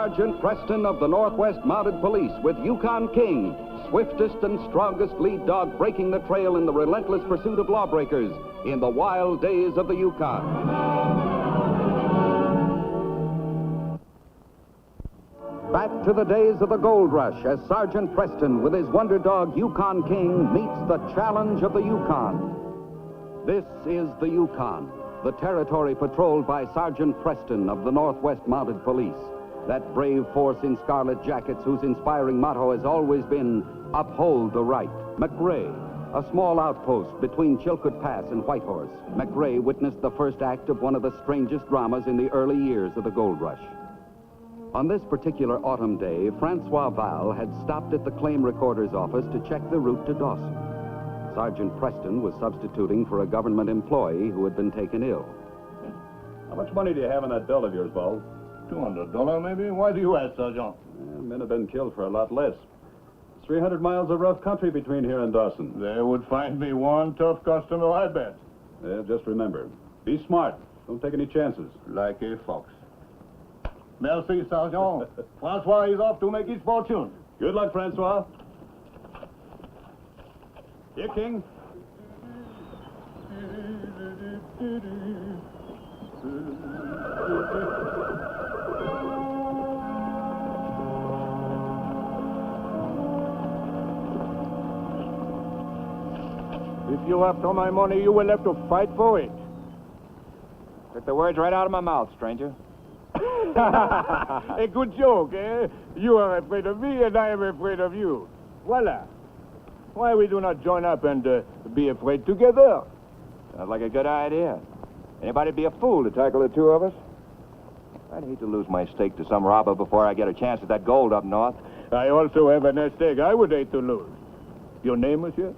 Sergeant Preston of the Northwest Mounted Police with Yukon King, swiftest and strongest lead dog breaking the trail in the relentless pursuit of lawbreakers in the wild days of the Yukon. Back to the days of the gold rush as Sergeant Preston with his wonder dog Yukon King meets the challenge of the Yukon. This is the Yukon, the territory patrolled by Sergeant Preston of the Northwest Mounted Police, that brave force in scarlet jackets whose inspiring motto has always been, uphold the right. McRae, a small outpost between Chilcoot Pass and Whitehorse. McRae witnessed the first act of one of the strangest dramas in the early years of the gold rush. On this particular autumn day, Francois Val had stopped at the claim recorder's office to check the route to Dawson. Sergeant Preston was substituting for a government employee who had been taken ill. How much money do you have in that belt of yours, Bo? $200 maybe? Why do you ask, Sergeant? Men have been killed for a lot less. It's 300 miles of rough country between here and Dawson. They would find me one tough customer, I bet. Just remember, be smart. Don't take any chances. Like a fox. Merci, Sergeant. Francois is off to make his fortune. Good luck, Francois. Here, King. If you after my money, you will have to fight for it. Took the words right out of my mouth, stranger. A good joke, eh? You are afraid of me, and I am afraid of you. Voila. Why we do not join up and be afraid together? Sounds like a good idea. Anybody'd be a fool to tackle the two of us. I'd hate to lose my stake to some robber before I get a chance at that gold up north. I also have a nest egg I would hate to lose. Your name, monsieur?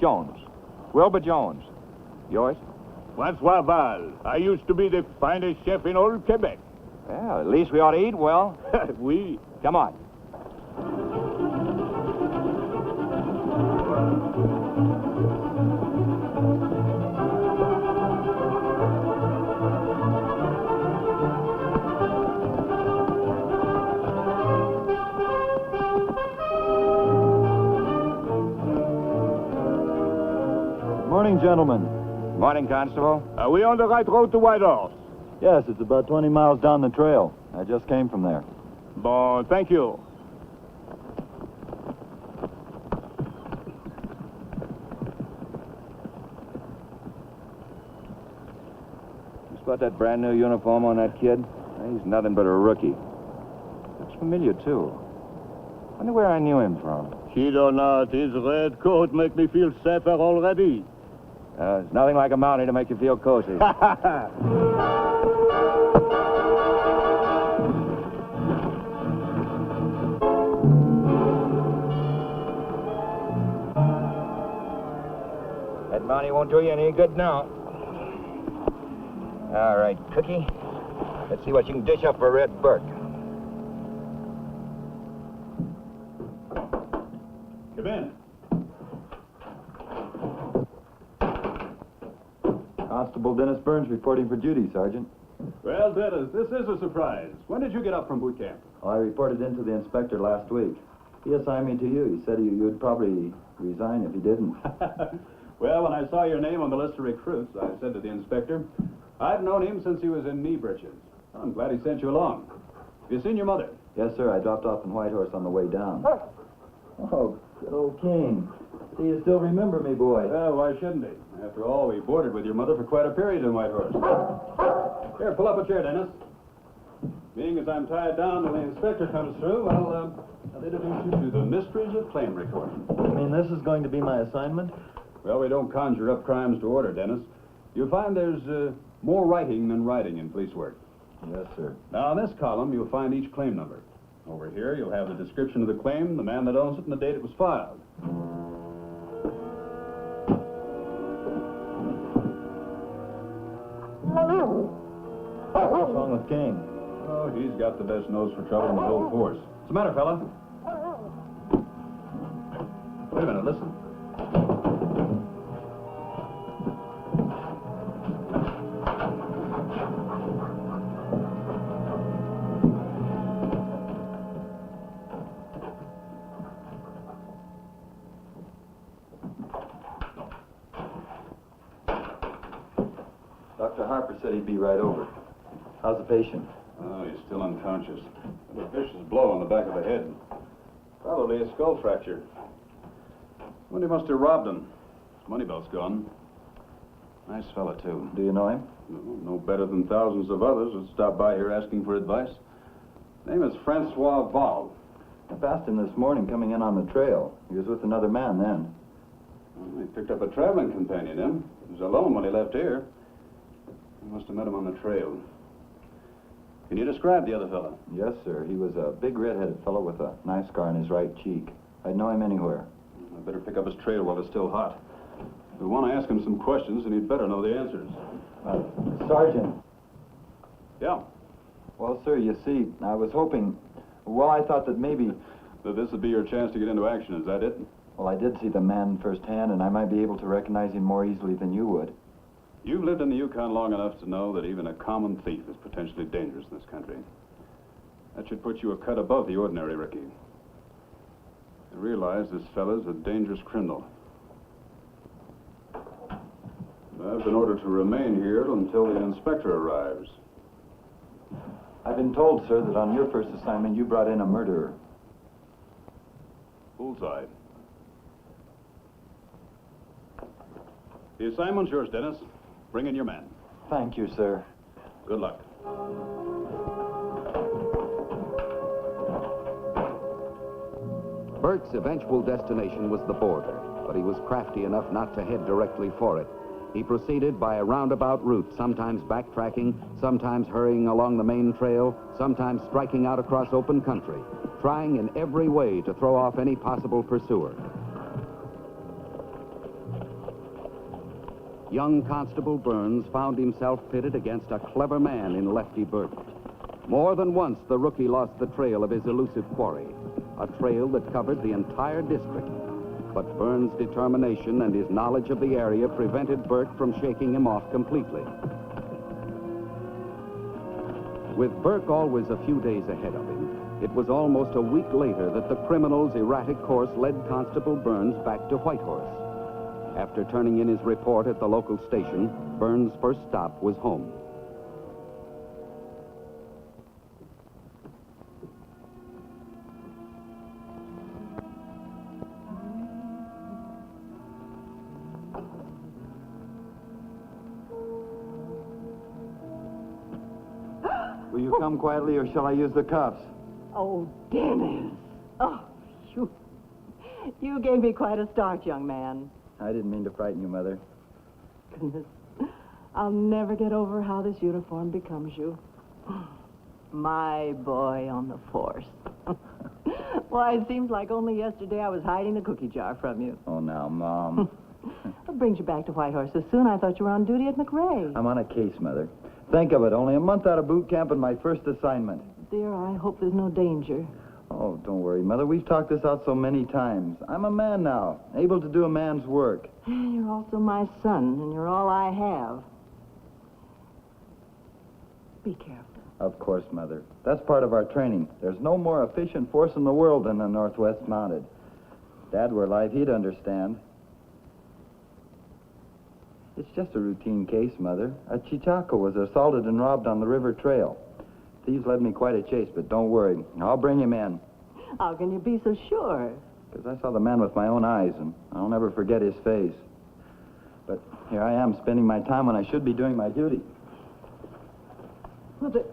Jones. Wilbur Jones. Yours? Francois Val. I used to be the finest chef in all Quebec. Well, at least we ought to eat well. Oui. Come on. Morning, gentlemen. Morning, Constable. Are we on the right road to Whitehorse? Yes, it's about 20 miles down the trail. I just came from there. Bon, thank you. You spot that brand new uniform on that kid? He's nothing but a rookie. Looks familiar, too. Wonder where I knew him from. Kid or not, his red coat make me feel safer already. There's nothing like a Mountie to make you feel cozy. That Mountie won't do you any good now. All right, Cookie. Let's see what you can dish up for Red Burke. Come in. Constable Dennis Burns reporting for duty, Sergeant. Well, Dennis, this is a surprise. When did you get up from boot camp? Oh, I reported in to the inspector last week. He assigned me to you. He said you'd probably resign if he didn't. Well, when I saw your name on the list of recruits, I said to the inspector, I've known him since he was in knee breeches. I'm glad he sent you along. Have you seen your mother? Yes, sir. I dropped off in Whitehorse on the way down. Oh, good old King. Do you still remember me, boy? Well, why shouldn't he? After all, we boarded with your mother for quite a period in Whitehorse. Here, pull up a chair, Dennis. Being as I'm tied down till the inspector comes through, I'll introduce you to the mysteries of claim recording. You mean this is going to be my assignment? Well, we don't conjure up crimes to order, Dennis. You'll find there's more writing than writing in police work. Yes, sir. Now, in this column, you'll find each claim number. Over here, you'll have the description of the claim, the man that owns it, and the date it was filed. What's wrong with King? Oh, he's got the best nose for trouble in the whole force. What's the matter, fella? Wait a minute, listen. Dr. Harper said he'd be right over. How's the patient? Oh, he's still unconscious. A vicious blow on the back of the head. Probably a skull fracture. Somebody must have robbed him. His money belt's gone. Nice fella, too. Do you know him? No better than thousands of others that stop by here asking for advice. Name is Francois Val. I passed him this morning coming in on the trail. He was with another man then. Well, he picked up a traveling companion, him. He was alone when he left here. You must have met him on the trail. Can you describe the other fellow? Yes, sir. He was a big red-headed fellow with a knife scar on his right cheek. I'd know him anywhere. I better pick up his trail while it's still hot. If we want to ask him some questions, then he'd better know the answers. Sergeant. Yeah? Well, sir, you see, I was hoping... Well, I thought that maybe... That this would be your chance to get into action, is that it? Well, I did see the man firsthand, and I might be able to recognize him more easily than you would. You've lived in the Yukon long enough to know that even a common thief is potentially dangerous in this country. That should put you a cut above the ordinary, Ricky. You realize this fella's a dangerous criminal. I've been ordered to remain here until the inspector arrives. I've been told, sir, that on your first assignment you brought in a murderer. Bullseye. The assignment's yours, Dennis. Bring in your man. Thank you, sir. Good luck. Burke's eventual destination was the border, but he was crafty enough not to head directly for it. He proceeded by a roundabout route, sometimes backtracking, sometimes hurrying along the main trail, sometimes striking out across open country, trying in every way to throw off any possible pursuer. Young Constable Burns found himself pitted against a clever man in Lefty Burke. More than once, the rookie lost the trail of his elusive quarry, a trail that covered the entire district. But Burns' determination and his knowledge of the area prevented Burke from shaking him off completely. With Burke always a few days ahead of him, it was almost a week later that the criminal's erratic course led Constable Burns back to Whitehorse. After turning in his report at the local station, Burns' first stop was home. Will you come quietly, or shall I use the cuffs? Oh, Dennis. Oh, you gave me quite a start, young man. I didn't mean to frighten you, Mother. Goodness, I'll never get over how this uniform becomes you. My boy on the force. Why, it seems like only yesterday I was hiding the cookie jar from you. Oh, now, Mom. What brings you back to Whitehorse so soon? I thought you were on duty at McRae. I'm on a case, Mother. Think of it, only a month out of boot camp and my first assignment. Dear, I hope there's no danger. Oh, don't worry, Mother. We've talked this out so many times. I'm a man now, able to do a man's work. You're also my son, and you're all I have. Be careful. Of course, Mother. That's part of our training. There's no more efficient force in the world than the Northwest Mounted. If Dad were alive, he'd understand. It's just a routine case, Mother. A Chichaco was assaulted and robbed on the river trail. Thieves led me quite a chase, but don't worry. I'll bring him in. How can you be so sure? Because I saw the man with my own eyes, and I'll never forget his face. But here I am, spending my time when I should be doing my duty. Well, but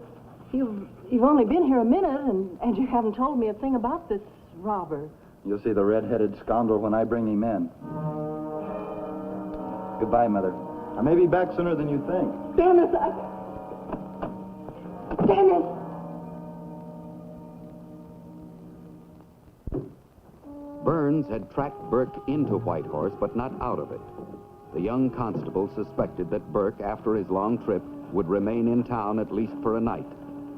you've only been here a minute, and you haven't told me a thing about this robber. You'll see the red-headed scoundrel when I bring him in. Goodbye, Mother. I may be back sooner than you think. Dennis, Dennis! Burns had tracked Burke into Whitehorse, but not out of it. The young constable suspected that Burke, after his long trip, would remain in town at least for a night.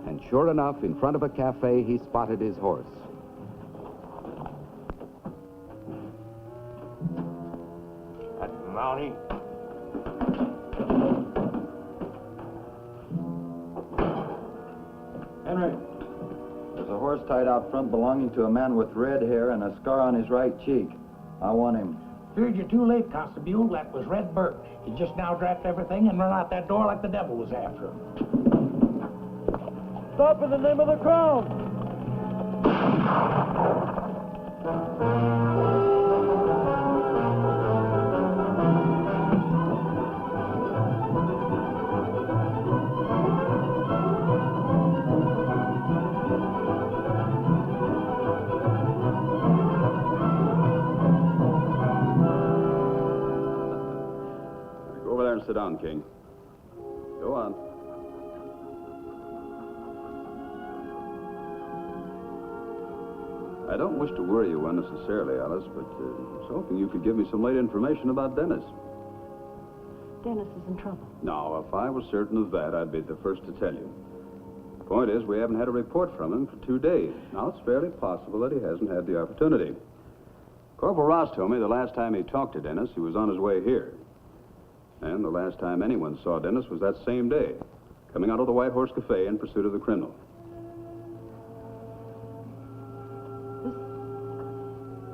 And sure enough, in front of a cafe, he spotted his horse. That Mountie. Henry, there's a horse tied out front belonging to a man with red hair and a scar on his right cheek. I want him. Feared you too late, Constable. That was Red Burke. He just now dropped everything and run out that door like the devil was after him. Stop in the name of the crown! Go over there and sit down, King. Go on. I don't wish to worry you unnecessarily, Alice, but I was hoping you could give me some late information about Dennis. Dennis is in trouble. Now, if I was certain of that, I'd be the first to tell you. The point is, we haven't had a report from him for 2 days. Now, it's fairly possible that he hasn't had the opportunity. Corporal Ross told me the last time he talked to Dennis, he was on his way here. And the last time anyone saw Dennis was that same day, coming out of the White Horse Cafe in pursuit of the criminal.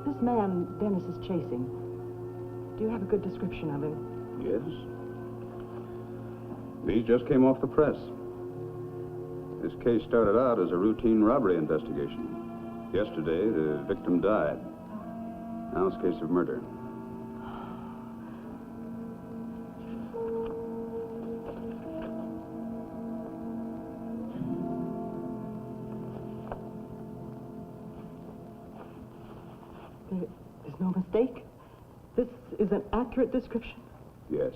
This man Dennis is chasing, do you have a good description of him? Yes. These just came off the press. This case started out as a routine robbery investigation. Yesterday, the victim died. Now it's a case of murder. There's no mistake? This is an accurate description? Yes.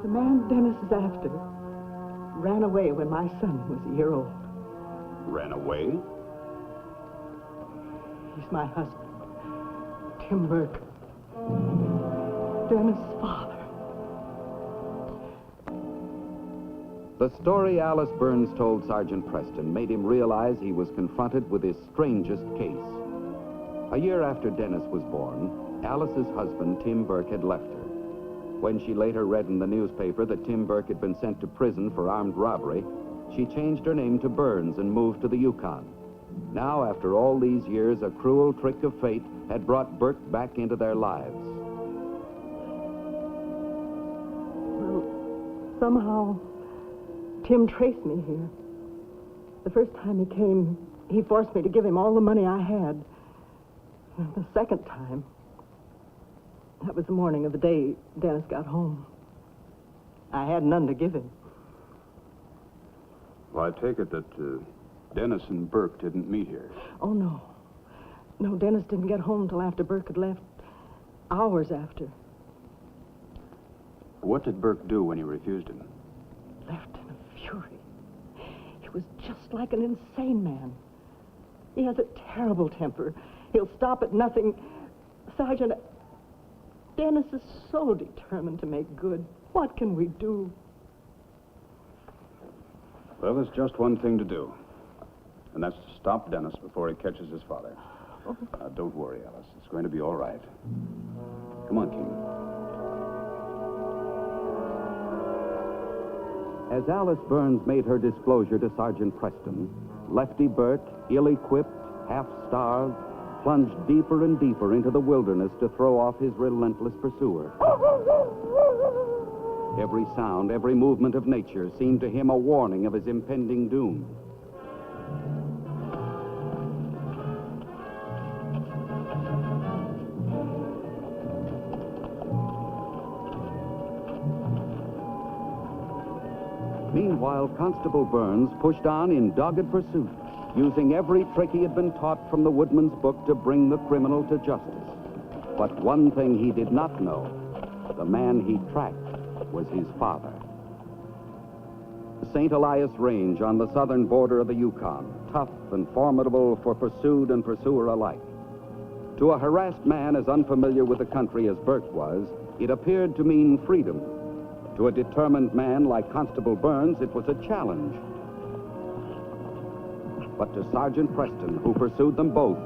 The man Dennis is after ran away when my son was a year old. Ran away? He's my husband, Tim Burke. Dennis' father. The story Alice Burns told Sergeant Preston made him realize he was confronted with his strangest case. A year after Dennis was born, Alice's husband, Tim Burke, had left her. When she later read in the newspaper that Tim Burke had been sent to prison for armed robbery, she changed her name to Burns and moved to the Yukon. Now, after all these years, a cruel trick of fate had brought Burke back into their lives. Well, somehow, Tim traced me here. The first time he came, he forced me to give him all the money I had. And the second time, that was the morning of the day Dennis got home. I had none to give him. Well, I take it that Dennis and Burke didn't meet here. Oh, no. No, Dennis didn't get home till after Burke had left. Hours after. What did Burke do when you refused him? Left in a fury. He was just like an insane man. He has a terrible temper. He'll stop at nothing. Sergeant, Dennis is so determined to make good. What can we do? Well, there's just one thing to do. And that's to stop Dennis before he catches his father. Oh. Now, don't worry, Alice. It's going to be all right. Come on, King. As Alice Burns made her disclosure to Sergeant Preston, Lefty Burke, ill-equipped, half-starved, plunged deeper and deeper into the wilderness to throw off his relentless pursuer. Every sound, every movement of nature seemed to him a warning of his impending doom. Meanwhile, Constable Burns pushed on in dogged pursuit, using every trick he had been taught from the woodman's book to bring the criminal to justice. But one thing he did not know: the man he tracked was his father. St. Elias Range on the southern border of the Yukon, tough and formidable for pursued and pursuer alike. To a harassed man as unfamiliar with the country as Burke was, it appeared to mean freedom. To a determined man like Constable Burns, it was a challenge. But to Sergeant Preston, who pursued them both,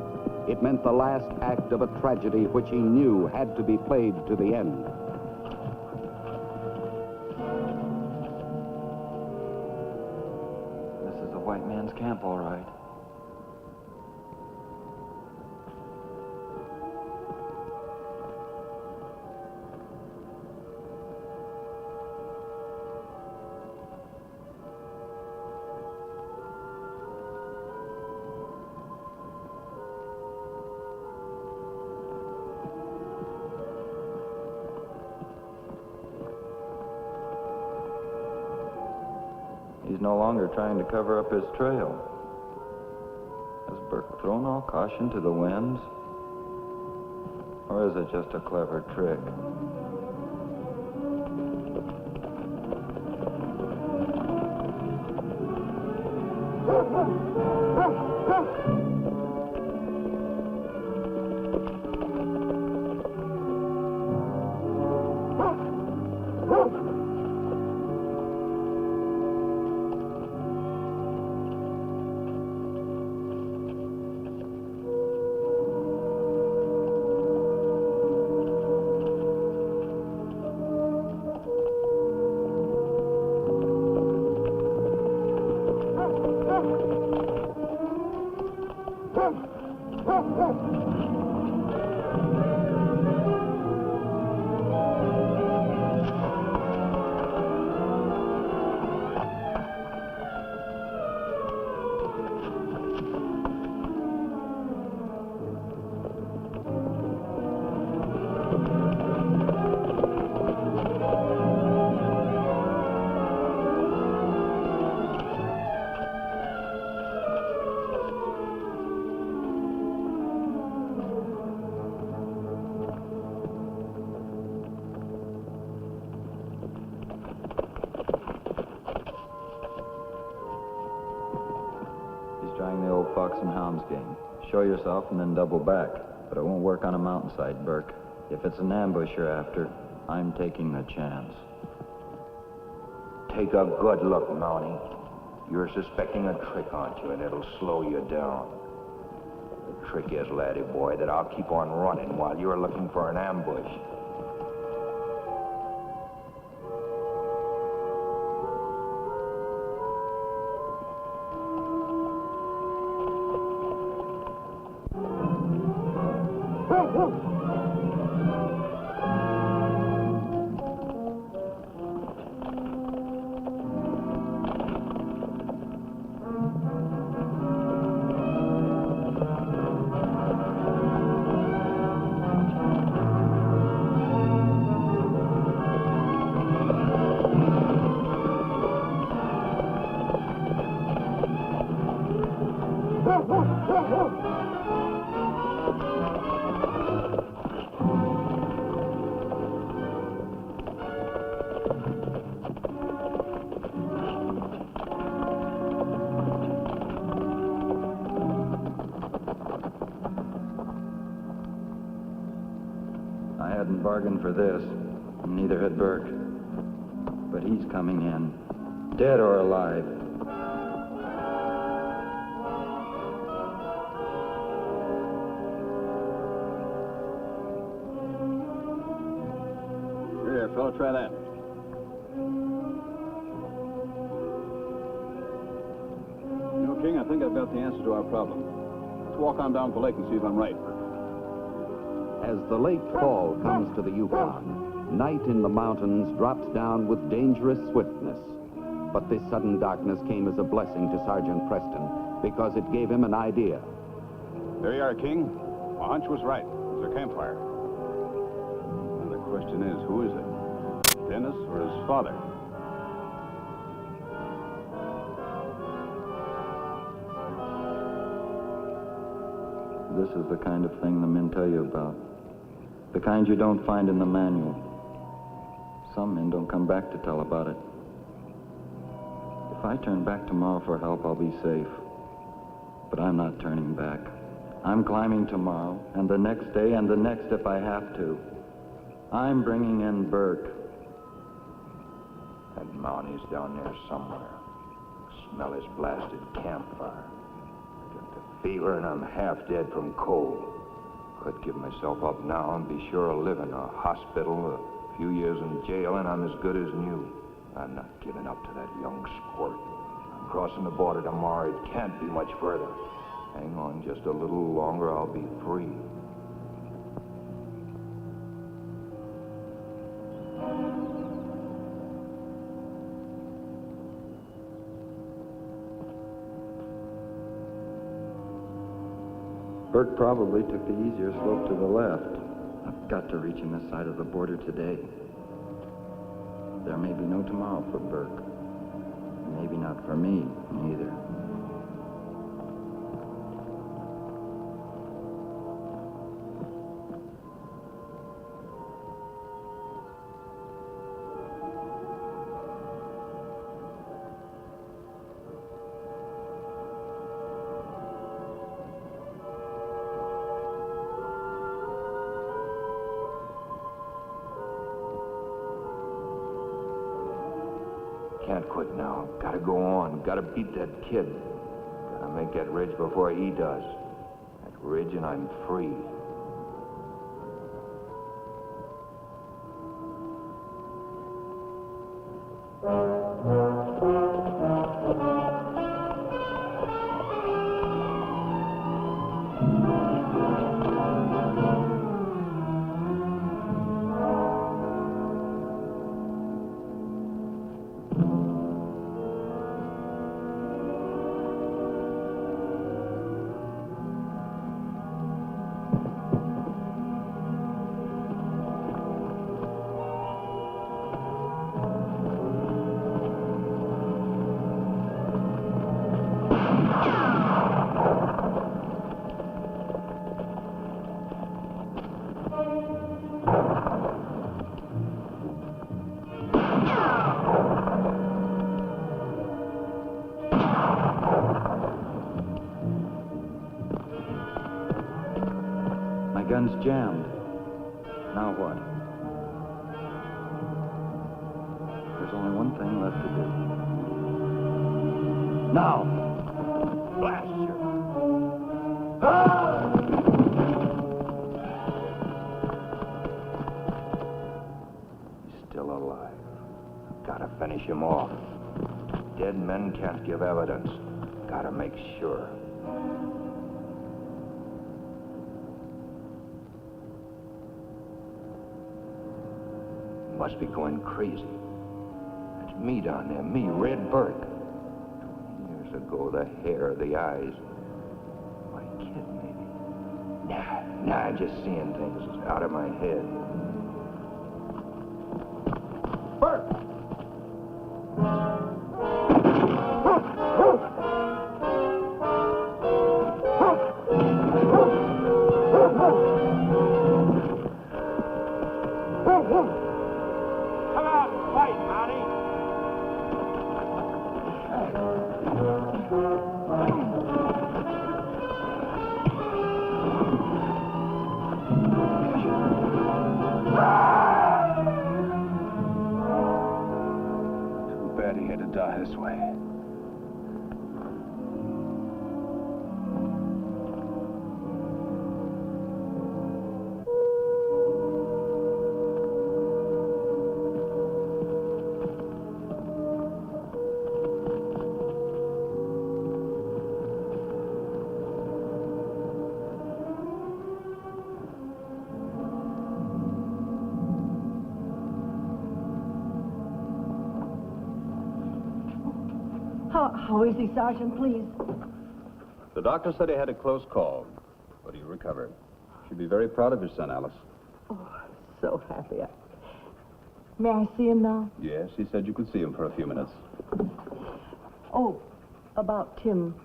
it meant the last act of a tragedy which he knew had to be played to the end. the white man's camp, all right. He's no longer trying to cover up his trail. Has Burke thrown all caution to the winds? Or is it just a clever trick? Trying the old fox and hounds game. Show yourself and then double back. But it won't work on a mountainside, Burke. If it's an ambush you're after, I'm taking the chance. Take a good look, Mountie. You're suspecting a trick, aren't you? And it'll slow you down. The trick is, laddie boy, that I'll keep on running while you're looking for an ambush. I hadn't bargained for this, and neither had Burke. But he's coming in, dead or alive. Here, fella, try that. You know, King, I think I've got the answer to our problem. Let's walk on down to the lake and see if I'm right. As the late fall comes to the Yukon, night in the mountains drops down with dangerous swiftness. But this sudden darkness came as a blessing to Sergeant Preston because it gave him an idea. There you are, King. My hunch was right. It's a campfire. And the question is, who is it? Dennis or his father? This is the kind of thing the men tell you about. The kind you don't find in the manual. Some men don't come back to tell about it. If I turn back tomorrow for help, I'll be safe. But I'm not turning back. I'm climbing tomorrow, and the next day, and the next if I have to. I'm bringing in Burke. That Mountie's down there somewhere. Smell his blasted campfire. Got the fever, and I'm half dead from cold. Could give myself up now and be sure of living. A hospital, a few years in jail, and I'm as good as new. I'm not giving up to that young squirt. I'm Crossing the border tomorrow, it can't be much further. Hang on just a little longer, I'll be free. Burke probably took the easier slope to the left. I've got to reach him this side of the border today. There may be no tomorrow for Burke. Maybe not for me, either. Can't quit now. Gotta go on. Gotta beat that kid. Gotta make that ridge before he does. That ridge and I'm free. Gun's jammed. Now what? There's only one thing left to do. Now! Blast you! Ah! He's still alive. Gotta finish him off. Dead men can't give evidence. Gotta make sure. Must be going crazy. That's me down there, me, Red Burke. 20 years ago, the hair, the eyes. My kid, maybe. Nah, just seeing things out of my head. Burke! This way. How is he, Sergeant, please? The doctor said he had a close call, but he recovered. She'd be very proud of your son, Alice. Oh, I'm so happy. May I see him now? Yes, he said you could see him for a few minutes. Oh, about Tim.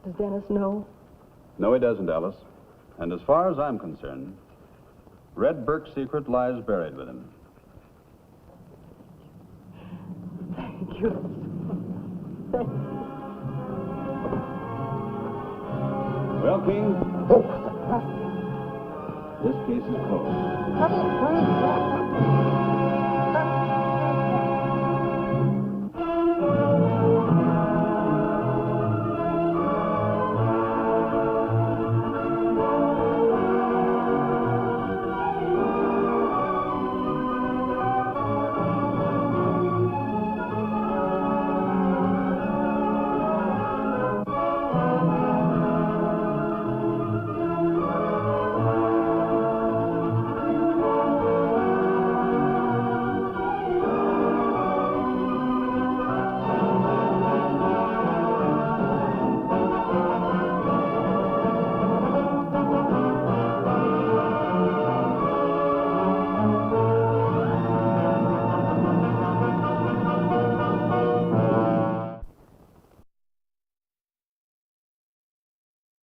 Does Dennis know? No, he doesn't, Alice. And as far as I'm concerned, Red Burke's secret lies buried with him. Thank you. Well, King, this case is closed.